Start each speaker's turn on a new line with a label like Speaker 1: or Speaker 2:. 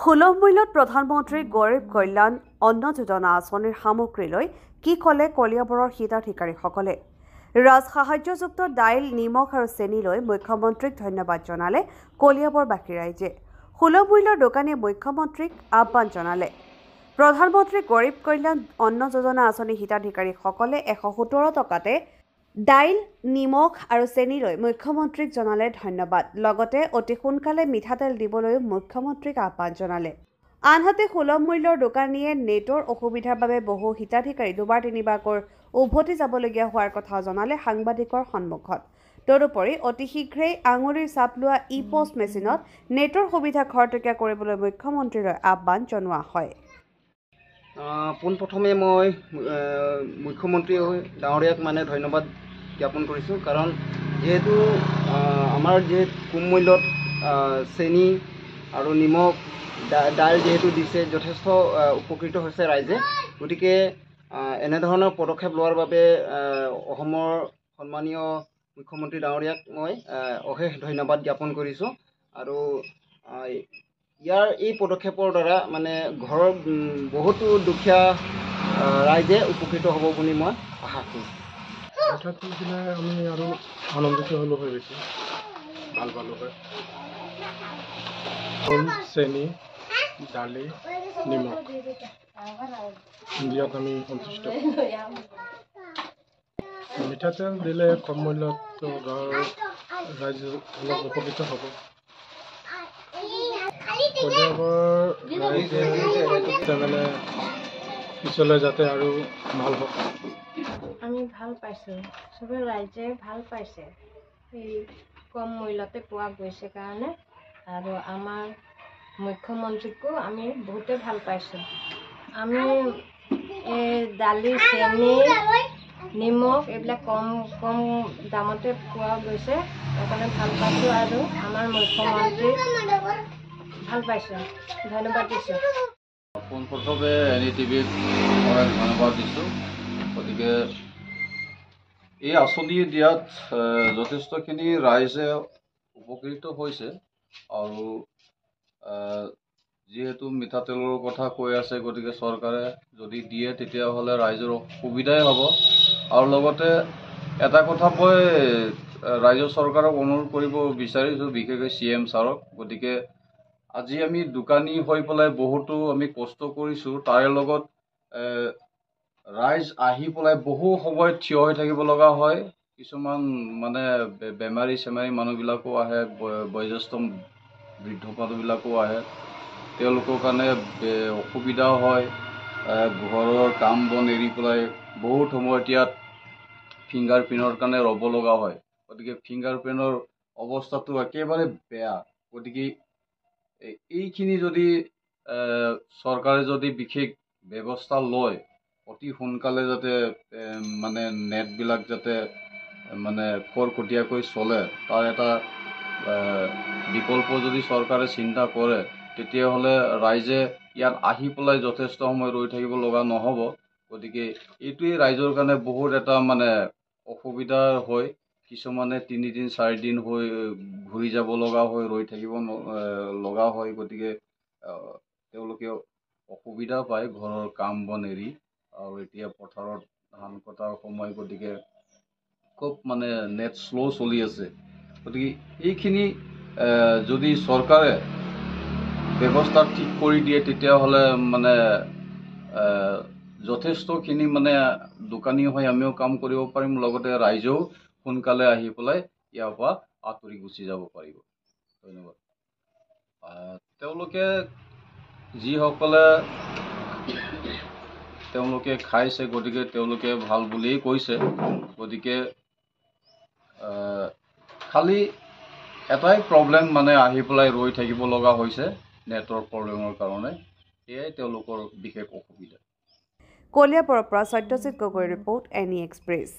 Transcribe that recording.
Speaker 1: সুলভ মূল্যত প্ৰধানমন্ত্ৰী গৰীব কল্যাণ অন্ন যোজনা আঁচনিৰ সামগ্ৰীলৈ কি ক'লে কলিয়াবৰৰ হিতাধিকাৰীসকলে ৰাজসাহায্যযুক্ত দাইল নিমখ আৰু চেনিলৈ মুখ্যমন্ত্ৰীক ধন্যবাদ জনালে কলিয়াবৰবাসী ৰাইজে সুলভ মূল্যৰ দোকানীয়ে মুখ্যমন্ত্ৰীক আহ্বান জনালে প্ৰধানমন্ত্ৰী গৰীব কল্যাণ অন্ন যোজনা আঁচনিৰ হিতাধিকাৰীসকলে 117 টকাতে দাইল নিমখ আৰু চেনিলৈ মুখ্যমন্ত্ৰীক জনালে ধন্যবাদ লগতে অতি সোনকালে মিঠাতেল দিবলৈও মুখ্যমন্ত্ৰীক আহ্বান জনালে আনহাতে সুলভ মূল্যৰ দোকানীয়ে নেটৰ অসুবিধাৰ বাবে বহু হিতাধিকাৰী দুবাৰ তিনিবাৰকৈ উভতি যাবলগীয়া হোৱাৰ কথা জনালে সাংবাদিকৰ সন্মুখত তদুপৰি অতি শীঘ্ৰেই আঙুলিৰ চাপ লোৱা ই-পোষ্ট মেচিনত নেটৰ সুবিধা খৰতকীয়া কৰিবলৈ মুখ্যমন্ত্ৰীলৈ আহ্বান জনোৱা হয়
Speaker 2: পোনপ্ৰথমে মই মুখ্যমন্ত্ৰী ডাঙৰীয়াক ধন্যবাদ জ্ঞাপন কৰিছোঁ কাৰণ যেহেতু আমাৰ যে কম মূল্যত চেনি আৰু নিমখ দাইল যেহেতু দিছে যথেষ্ট উপকৃত হৈছে ৰাইজে গতিকে এনেধৰণৰ পদক্ষেপ লোৱাৰ বাবে অসমৰ সন্মানীয় মুখ্যমন্ত্ৰী ডাঙৰীয়াক মই অশেষ ধন্যবাদ জ্ঞাপন কৰিছোঁ আৰু ইয়াৰ এই পদক্ষেপৰ দ্বাৰা ঘৰৰ বহুতো দুখীয়া ৰাইজে উপকৃত হ'ব বুলি মই আশা কৰোঁ
Speaker 3: মিঠাতেল দিলে আমি আৰু আনন্দিত হ'লো হয় বেছি ভাল পালোঁ হয় চেনি দালি নিমখ দিয়াত আমি সন্তুষ্ট মিঠাতেল দিলে কম মূল্যত গাঁৱৰ ৰাইজ অলপ উপকৃত হ'ব কলিয়াবৰ ৰাইজে পিছলৈ যাতে আৰু ভাল হওক
Speaker 4: আমি ভাল পাইছোঁ চবে ৰাইজে ভাল পাইছে এই কম মূল্যতে পোৱা গৈছে কাৰণে আৰু আমাৰ মুখ্যমন্ত্ৰীকো আমি বহুতে ভাল পাইছোঁ আমি এই দালি চেনি নিমখ এইবিলাক কম দামতে পোৱা গৈছে সেইকাৰণে ভাল পাইছোঁ আৰু আমাৰ মুখ্যমন্ত্ৰী ভাল পাইছোঁ ধন্যবাদ দিছোঁ
Speaker 5: পোনপ্ৰথমে NDTVক মই ধন্যবাদ দিছোঁ গতিকে এই আঁচনি দিয়াত যথেষ্টখিনি ৰাইজে উপকৃত হৈছে আৰু যিহেতু মিঠাতেলৰ কথা কৈ আছে গতিকে চৰকাৰে যদি দিয়ে তেতিয়াহ'লে ৰাইজৰ সুবিধাই হ'ব আৰু লগতে এটা কথা মই ৰাজ্য চৰকাৰক অনুৰোধ কৰিব বিচাৰিছোঁ বিশেষকৈ CM ছাৰক গতিকে আজি আমি দোকানী হৈ পেলাই বহুতো আমি কষ্ট কৰিছোঁ তাৰে লগত ৰাইজ আহি পেলাই বহু সময় থিয় হৈ থাকিব লগা হয় কিছুমান বেমাৰী মানুহবিলাকো আহে বয়োজ্যেষ্ঠ বৃদ্ধ মানুহবিলাকো আহে তেওঁলোকৰ কাৰণে অসুবিধা হয় ঘৰৰ কাম বন এৰি পেলাই বহুত সময়ত ইয়াত ফিংগাৰ প্ৰিণ্টৰ কাৰণে ৰ'ব লগা হয় গতিকে ফিংগাৰ প্ৰিণ্টৰ অৱস্থাটো একেবাৰে বেয়া গতিকে এইখিনি যদি চৰকাৰে যদি বিশেষ ব্যৱস্থা লয় অতি সোনকালে যাতে নেটবিলাক যাতে খৰতকীয়াকৈ চলে তাৰ এটা বিকল্প যদি চৰকাৰে চিন্তা কৰে তেতিয়াহ'লে ৰাইজে ইয়াত আহি পেলাই যথেষ্ট সময় ৰৈ থাকিব লগা নহ'ব গতিকে এইটোৱে ৰাইজৰ কাৰণে বহুত এটা অসুবিধা হয় কিছুমানে 3 দিন 4 দিন হৈ ঘূৰি যাব লগা হয় ৰৈ থাকিব লগা হয় গতিকে তেওঁলোকে অসুবিধা পায় ঘৰৰ কাম বন এৰি আৰু এতিয়া পথাৰত ধান কটাৰ সময় গতিকে খুব নেট শ্ল' চলি আছে গতিকে এইখিনি যদি চৰকাৰে ব্যৱস্থা ঠিক কৰি দিয়ে তেতিয়াহ'লে যথেষ্টখিনি দোকানী হৈ আমিও কাম কৰিব পাৰিম লগতে ৰাইজেও সোনকালে আহি পেলাই ইয়াৰ পৰা আঁতৰি গুচি যাব পাৰিব ধন্যবাদ যিসকলে খাইছে গতিকে তেওঁলোকে ভাল বুলিয়েই কৈছে গতিকে খালি এটাই প্ৰব্লেম আহি পেলাই ৰৈ থাকিব লগা হৈছে নেটৰ প্ৰব্লেমৰ কাৰণে এয়াই তেওঁলোকৰ বিশেষ অসুবিধা
Speaker 1: কলিয়াবৰৰ পৰা সত্যজিৎ গগৈৰ ৰিপৰ্ট NE এক্সপ্ৰেছ